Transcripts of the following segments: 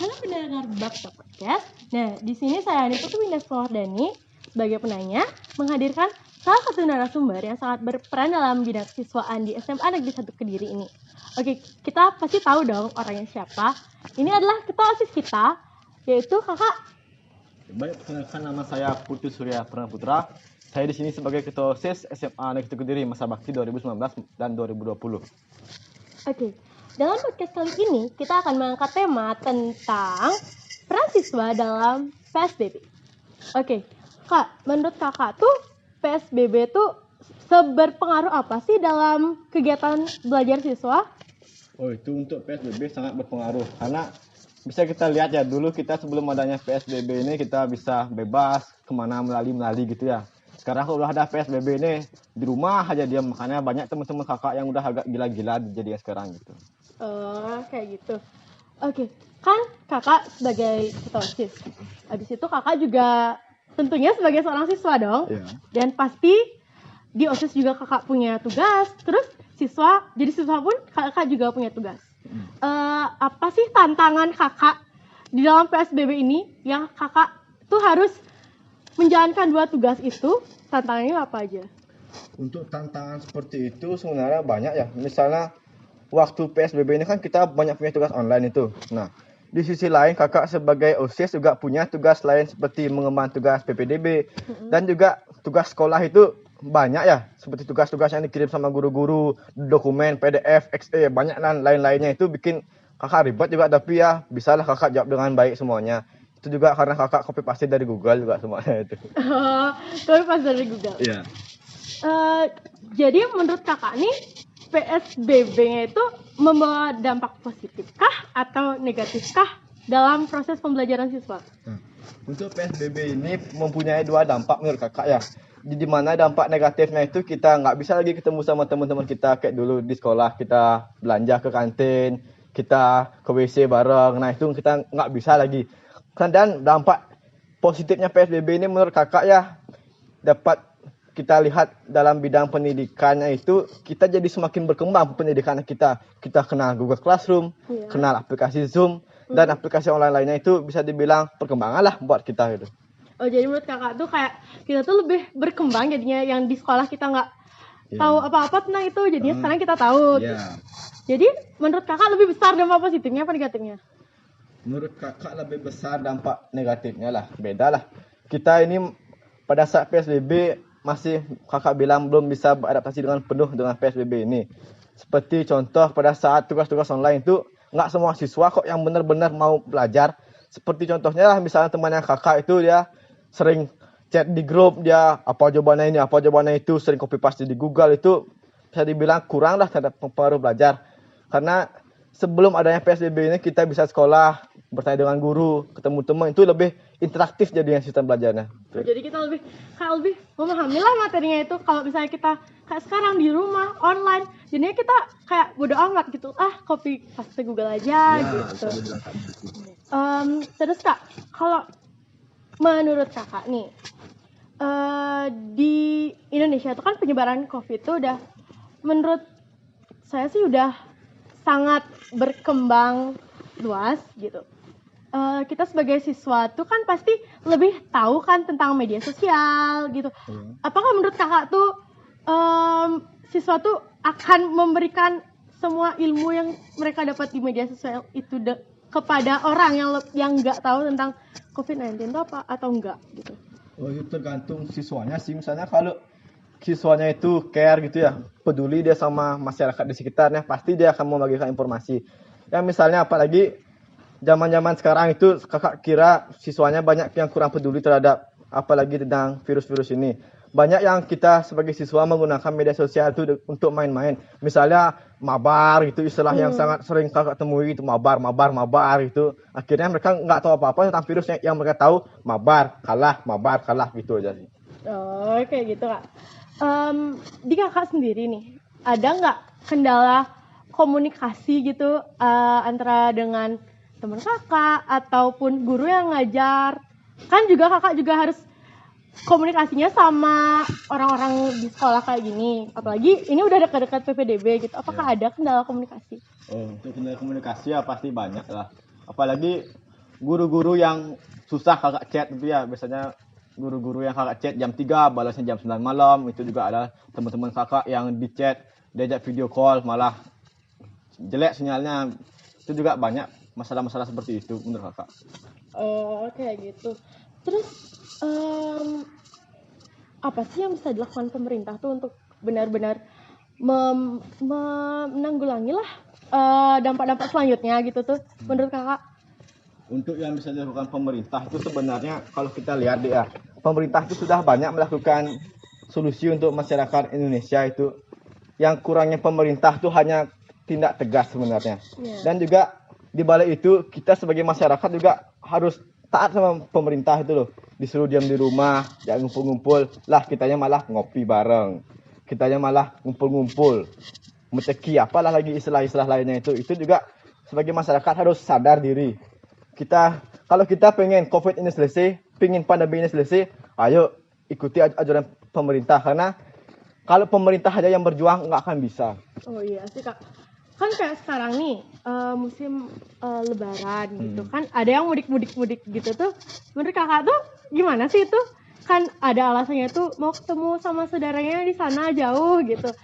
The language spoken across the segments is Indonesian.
Halo pendengar Bakta Podcast. Nah, di sini saya Putu Windas Dani sebagai penanya menghadirkan salah satu narasumber yang sangat berperan dalam bidang siswaan di SMA Negeri 1 Kediri ini. Oke, kita pasti tahu dong orangnya siapa. Ini adalah ketua OSIS kita, yaitu Kakak. Baik, perkenalkan nama saya Putu Surya Pranaputra. Saya di sini sebagai ketua OSIS SMA Negeri 1 Kediri masa bakti 2019 dan 2020. Oke, dalam podcast kali ini kita akan mengangkat tema tentang peran siswa dalam PSBB. Oke, Kak, menurut Kakak tuh PSBB tuh seberpengaruh apa sih dalam kegiatan belajar siswa? Oh, itu untuk PSBB sangat berpengaruh karena bisa kita lihat ya, dulu kita sebelum adanya PSBB ini kita bisa bebas kemana melalui gitu ya. Sekarang kalau udah ada PSBB ini di rumah aja dia, makanya banyak teman-teman kakak yang udah agak gila-gila jadi sekarang gitu. Oh, kayak gitu. Oke, kan kakak sebagai ketua OSIS. Habis itu kakak juga tentunya sebagai seorang siswa dong. Iya. Dan pasti di OSIS juga kakak punya tugas. Terus jadi siswa pun kakak juga punya tugas. Apa sih tantangan kakak di dalam PSBB ini yang kakak tuh harus menjalankan dua tugas itu? Tantangannya apa aja? Untuk tantangan seperti itu sebenarnya banyak ya. Misalnya waktu PSBB ini kan kita banyak punya tugas online itu. Nah, di sisi lain kakak sebagai OSIS juga punya tugas lain seperti mengemban tugas PPDB dan juga tugas sekolah itu banyak ya, seperti tugas-tugas yang dikirim sama guru-guru, dokumen, PDF, XE, banyak dan lain-lainnya. Itu bikin kakak ribet juga, tapi ya bisalah kakak jawab dengan baik semuanya. Itu juga karena kakak copy paste dari Google juga semuanya itu. Copy paste dari Google. Iya. Jadi menurut kakak nih PSBB-nya itu membawa dampak positifkah atau negatifkah dalam proses pembelajaran siswa? Untuk PSBB ini mempunyai dua dampak menurut kakak ya. Di mana dampak negatifnya itu kita nggak bisa lagi ketemu sama teman-teman kita kayak dulu di sekolah, kita belanja ke kantin, kita ke WC bareng. Nah itu kita nggak bisa lagi. Dan dampak positifnya PSBB ini menurut kakak ya, dapat kita lihat dalam bidang pendidikannya itu kita jadi semakin berkembang pendidikan kita. Kita kenal Google Classroom, kenal aplikasi Zoom, dan aplikasi online lainnya itu bisa dibilang perkembangan lah buat kita gitu. Oh, jadi menurut kakak tuh kayak kita tuh lebih berkembang jadinya, yang di sekolah kita nggak tahu apa-apa tentang itu, jadinya sekarang kita tahu. Jadi menurut kakak lebih besar dampak positifnya apa negatifnya? Menurut kakak lebih besar dampak negatifnya lah, beda lah. Kita ini pada saat PSBB masih kakak bilang belum bisa beradaptasi dengan penuh dengan PSBB ini. Seperti contoh pada saat tugas-tugas online itu nggak semua siswa kok yang benar-benar mau belajar. Seperti contohnya lah, misalnya temannya kakak itu dia sering chat di grup, dia apa jawabannya ini, apa jawabannya itu, sering copy paste di Google, itu bisa dibilang kurang lah terhadap pengaruh belajar. Karena sebelum adanya PSBB ini kita bisa sekolah, bertanya dengan guru, ketemu teman, itu lebih interaktif jadinya sistem belajarnya. Jadi kita lebih memahami lah materinya itu. Kalau misalnya kita kayak sekarang di rumah online, jadinya kita kayak bodo amat gitu, copy paste Google aja gitu. Terus Kak, kalau menurut kakak nih, di Indonesia itu kan penyebaran COVID itu udah, menurut saya sih udah sangat berkembang luas gitu. Kita sebagai siswa tuh kan pasti lebih tahu kan tentang media sosial gitu. Apakah menurut kakak tuh siswa tuh akan memberikan semua ilmu yang mereka dapat di media sosial itu kepada orang yang nggak tahu tentang COVID-19 itu apa atau enggak gitu? Oh, itu tergantung siswanya sih. Misalnya kalau siswanya itu care gitu ya, peduli dia sama masyarakat di sekitarnya, pasti dia akan membagikan informasi. Ya misalnya apalagi zaman-zaman sekarang itu kakak kira siswanya banyak yang kurang peduli terhadap apalagi tentang virus-virus ini. Banyak yang kita sebagai siswa menggunakan media sosial itu untuk main-main. Misalnya mabar gitu, istilah yang sangat sering kakak temui itu, mabar gitu. Akhirnya mereka nggak tahu apa-apa tentang virus, yang mereka tahu mabar kalah gitu aja sih. Oh, kayak gitu Kak. Di kakak sendiri nih, ada nggak kendala komunikasi gitu antara dengan teman kakak ataupun guru yang ngajar? Kan juga kakak juga harus komunikasinya sama orang-orang di sekolah kayak gini, apalagi ini udah dekat-dekat PPDB gitu. Apakah ada kendala komunikasi? Oh, untuk kendala komunikasi ya pasti banyak lah. Apalagi guru-guru yang susah kakak chat itu ya, biasanya guru-guru yang kakak chat jam 3 balasnya jam 9 malam, itu juga ada teman-teman kakak yang di chat diajak video call malah jelek sinyalnya. Itu juga banyak masalah-masalah seperti itu menurut kakak. Oh, kayak gitu. Terus apa sih yang bisa dilakukan pemerintah tuh untuk benar-benar menanggulangi lah dampak-dampak selanjutnya gitu tuh menurut kakak? Untuk yang bisa dilakukan pemerintah itu sebenarnya kalau kita lihat ya, pemerintah itu sudah banyak melakukan solusi untuk masyarakat Indonesia itu. Yang kurangnya pemerintah itu hanya tindak tegas sebenarnya. Yeah. Dan juga di balik itu kita sebagai masyarakat juga harus taat sama pemerintah itu loh. Disuruh diam di rumah, jangan ngumpul-ngumpul. Lah kitanya malah ngopi bareng. Kitanya malah ngumpul-ngumpul. Menceki apalah lagi istilah-istilah lainnya itu. Itu juga sebagai masyarakat harus sadar diri. Kalau kita pengen COVID ini selesai, pengen pandemi ini selesai, ayo ikuti ajaran pemerintah, karena kalau pemerintah aja yang berjuang nggak akan bisa. Oh iya sih kak, kan kayak sekarang nih musim lebaran gitu kan, ada yang mudik gitu tuh. Menurut kakak tuh gimana sih itu? Kan ada alasannya tuh mau ketemu sama saudaranya di sana jauh gitu.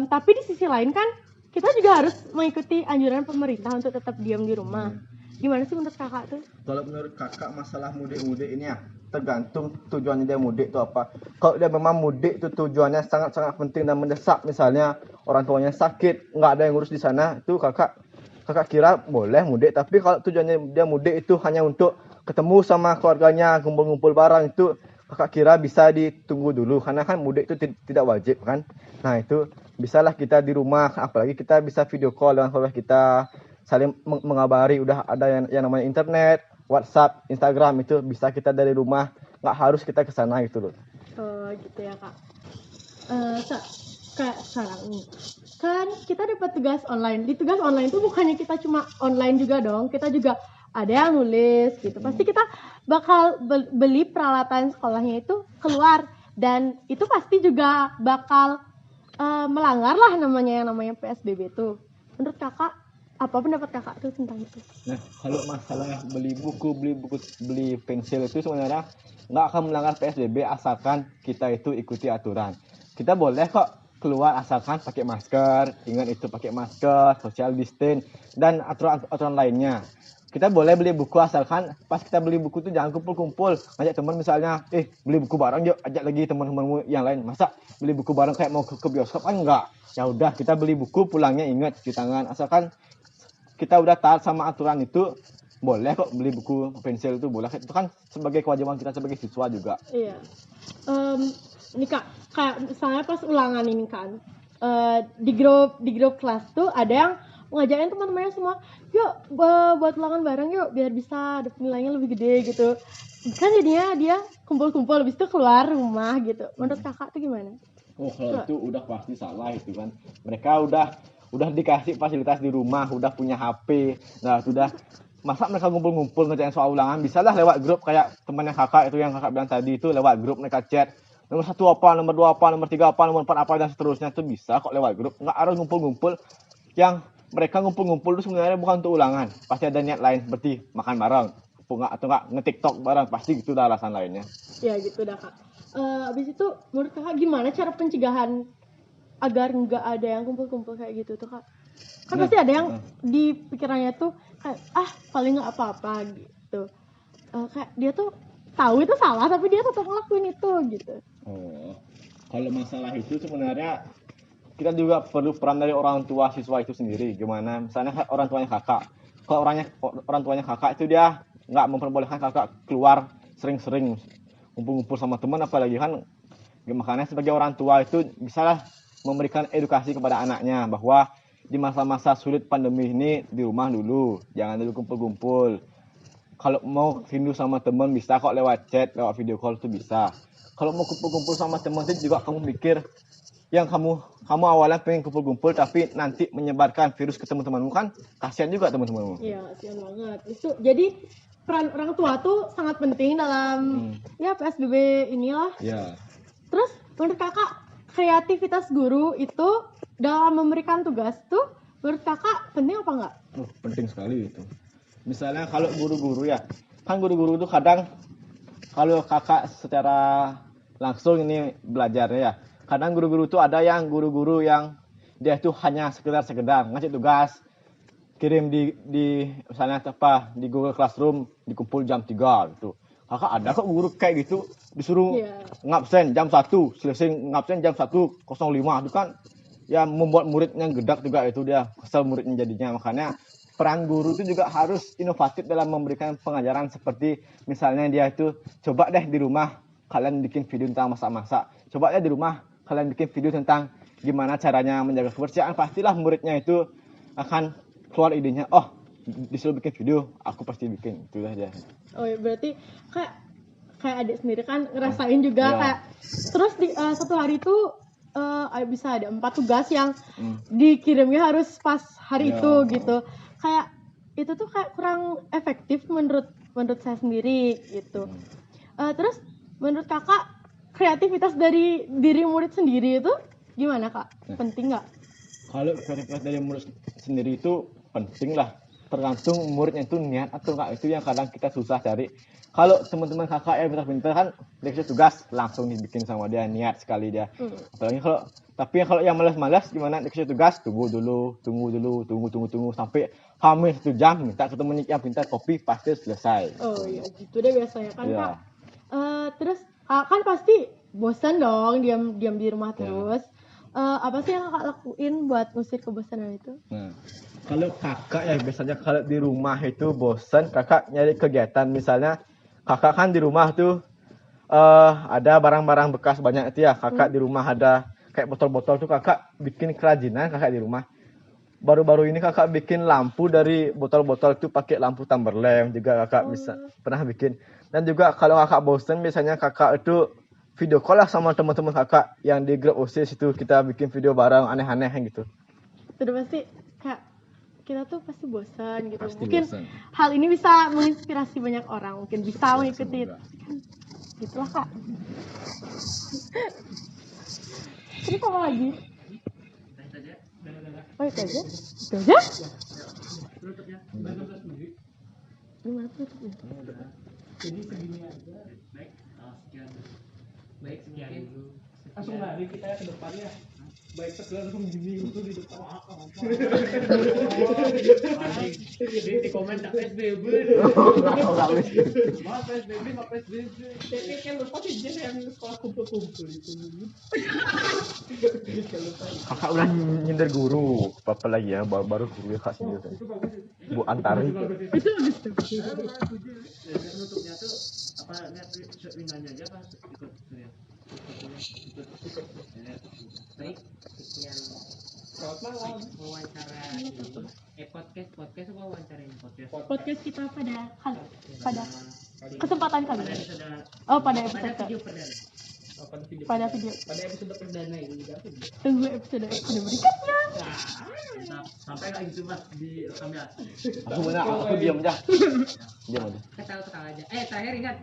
Tapi di sisi lain kan kita juga harus mengikuti anjuran pemerintah untuk tetap diam di rumah. Gimana sih menurut kakak tuh? Kalau menurut kakak masalah mudik ini ya tergantung tujuannya dia mudik itu apa. Kalau dia memang mudik itu tujuannya sangat-sangat penting dan mendesak, misalnya orang tuanya sakit, nggak ada yang ngurus di sana, itu kakak kira boleh mudik. Tapi kalau tujuannya dia mudik itu hanya untuk ketemu sama keluarganya, kumpul-kumpul bareng, itu kakak kira bisa ditunggu dulu, karena kan mudik itu tidak wajib kan. Nah itu bisalah kita di rumah, apalagi kita bisa video call dengan keluarga kita, saling mengabari. Udah ada yang namanya internet, WhatsApp, Instagram, itu bisa kita dari rumah, nggak harus kita ke sana gitu loh. Oh gitu ya kak. Kayak sekarang nih kan kita dapat tugas online. Di tugas online itu bukannya kita cuma online juga dong, kita juga ada yang nulis gitu. Pasti kita bakal beli peralatan sekolahnya itu keluar, dan itu pasti juga bakal melanggar lah yang namanya PSBB itu. Menurut kakak, apa pendapat kakak tuh tentang itu? Nah, kalau masalah beli buku, beli pensil itu sebenarnya nggak akan melanggar PSBB asalkan kita itu ikuti aturan. Kita boleh kok keluar asalkan pakai masker, ingat itu pakai masker, social distance, dan aturan lainnya. Kita boleh beli buku asalkan pas kita beli buku itu jangan kumpul-kumpul. Ngajak teman misalnya, beli buku bareng yuk, ajak lagi teman-temanmu yang lain. Masa beli buku bareng kayak mau ke bioskop kan enggak. Ya udah, kita beli buku, pulangnya ingat cuci tangan. Asalkan kita udah taat sama aturan itu, boleh kok beli buku pensil itu boleh. Itu kan sebagai kewajiban kita sebagai siswa juga. Iya. Ini kak, kayak misalnya pas ulangan ini kan, di grup kelas tuh ada yang ngajakin teman-temannya semua, yuk buat ulangan bareng yuk biar bisa dapat nilainya lebih gede gitu. Kan jadinya dia kumpul-kumpul habis itu keluar rumah gitu. Menurut kakak tuh gimana? Oh, kalau itu udah pasti salah itu kan. Mereka udah dikasih fasilitas di rumah, udah punya HP. Nah, sudah masa mereka ngumpul-ngumpul ngerjain soal ulangan, bisalah lewat grup kayak temannya kakak itu yang kakak bilang tadi itu, lewat grup mereka chat. Nomor 1 apa, nomor 2 apa, nomor 3 apa, nomor 4 apa, dan seterusnya itu bisa kok lewat grup. Nggak harus ngumpul-ngumpul. Yang mereka ngumpul-ngumpul itu sebenarnya bukan untuk ulangan. Pasti ada niat lain seperti makan bareng, atau nggak nge-TikTok bareng, pasti gitu dah alasan lainnya. Ya gitu dah kak. Abis itu menurut kakak gimana cara pencegahan agar nggak ada yang kumpul-kumpul kayak gitu tuh kak? Kan pasti ada yang di pikirannya tuh kayak paling nggak apa-apa gitu. Kayak dia tuh tahu itu salah tapi dia tetap ngelakuin itu gitu. Oh, kalau masalah itu sebenarnya kita juga perlu peran dari orang tua siswa itu sendiri. Gimana? Misalnya orang tuanya kakak. Kalau orang tuanya kakak itu dia nggak memperbolehkan kakak keluar sering-sering ngumpul-ngumpul sama teman, apalagi kan. Makanya sebagai orang tua itu bisalah memberikan edukasi kepada anaknya bahwa di masa-masa sulit pandemi ini di rumah dulu, jangan dulu kumpul-kumpul. Kalau mau rindu sama teman bisa kok lewat chat, lewat video call itu bisa. Kalau mau kumpul-kumpul sama teman itu juga kamu mikir yang kamu awalnya pengen kumpul-kumpul tapi nanti menyebarkan virus ke teman-temanmu, kan kasihan juga teman-temanmu. Iya, kasihan banget. Itu jadi peran orang tua tuh sangat penting dalam ya PSBB inilah. Ya. Terus menurut kakak kreativitas guru itu dalam memberikan tugas tuh menurut kakak penting apa enggak? Penting sekali itu. Misalnya kalau guru-guru ya, kan guru-guru itu kadang kalau kakak secara langsung ini belajarnya ya, kadang guru-guru itu ada yang guru-guru yang dia itu hanya sekedar ngasih tugas, kirim di misalnya apa di Google Classroom, dikumpul jam 3 gitu. Kakak ada kok guru kayak gitu disuruh ngabsen jam 1, selesai ngabsen jam 1.05 itu kan ya membuat muridnya gedak juga, itu dia kesel muridnya jadinya. Makanya peran guru itu juga harus inovatif dalam memberikan pengajaran, seperti misalnya dia itu coba deh di rumah kalian bikin video tentang masak-masak, coba deh di rumah kalian bikin video tentang gimana caranya menjaga kebersihan, pastilah muridnya itu akan keluar idenya, oh disuruh bikin video aku pasti bikin, itulah dia. Oh ya, berarti kayak adik sendiri kan ngerasain juga kayak terus di satu hari itu bisa ada 4 tugas yang dikirimnya harus pas hari itu gitu. Kayak itu tuh kayak kurang efektif menurut saya sendiri gitu. Terus menurut kakak kreativitas dari diri murid sendiri itu gimana kak? Penting nggak? Kalau kreativitas dari murid sendiri itu penting lah, tergantung muridnya itu niat atau enggak, itu yang kadang kita susah cari. Kalau teman-teman kakak yang pintar-pintar kan dikasih tugas langsung dibikin sama dia, niat sekali dia. Apalagi kalau yang malas-malas gimana, dikasih tugas tunggu dulu sampai hampir 1 jam minta ketemu yang pintar, copy pasti selesai. Oh iya gitu deh biasanya kan kak. Terus kan pasti bosan dong diam di rumah terus. Apa sih yang kakak lakuin buat ngusir kebosanan itu? Kalau kakak ya biasanya kalau di rumah itu bosan, kakak nyari kegiatan. Misalnya kakak kan di rumah tuh ada barang-barang bekas banyak itu ya, kakak di rumah ada kayak botol-botol tuh, kakak bikin kerajinan kakak di rumah. Baru-baru ini kakak bikin lampu dari botol-botol itu pakai lampu Timberland juga, kakak bisa pernah bikin. Dan juga kalau kakak bosan biasanya kakak itu video call lah sama teman-teman kakak yang di grup OSIS itu, kita bikin video bareng aneh-aneh gitu. Sudah pasti kayak kita tuh pasti bosan gitu. Pasti mungkin bosan. Hal ini bisa menginspirasi banyak orang, mungkin bisa mengikuti kan, gitulah kak. Terus apa lagi? Oh itu aja? Itu aja? Penutupnya, Gimana penutupnya? jadi segini aja. Baik, sekian dulu. Langsung lari kita ke depan ya. Baik, setelah langsung gini itu di depan. Di komen tak PSBB. Mas PSBB, mas PSBB. Kan lupa sih dia yang sekolah kumpul-kumpul itu. Kakak udah nyindir guru, apa lagi ya, baru guru ya kak sendiri. Bu Antari. Itu bagus tuh. Penutupnya tuh apa lihat ringannya aja pas ikut ya. Baik, sekian wawancara podcast apa wawancara ini Podcast kita pada kesempatan kali ini. Pada episode pada episode perdana ini. tunggu episode berikutnya. Sampai nggak gitu mas di rekam ya. Aku diam aja. Ketawa aja. Terakhir ingat.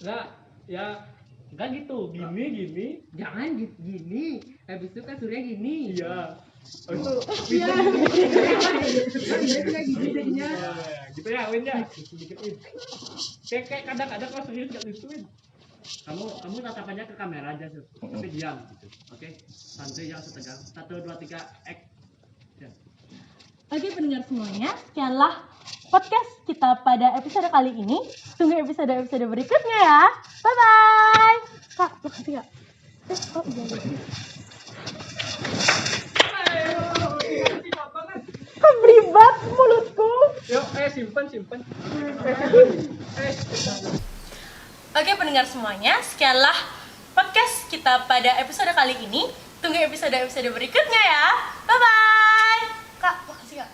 Enggak, ya enggak gitu. Gini. Jangan gini. Habis itu kan Surya gini. Iya. Oh itu. Iya. Gini. Gitu ya, Win ya. Sedikit-sedikit. Kayak kadang-kadang kalau serius enggak gituin. Kamu tatapannya ke kamera aja, tapi diam gitu. Oke? Santai, jangan setegang. 1 2 3 act. Oke pendengar semuanya, sekianlah podcast kita pada episode kali ini. Tunggu episode berikutnya ya. Bye bye. Kak, makasih kak. Kok beribat mulutku. Yuk, simpan. Oke pendengar semuanya, sekianlah podcast kita pada episode kali ini. Tunggu episode berikutnya ya. Bye bye. Kak, makasih kak.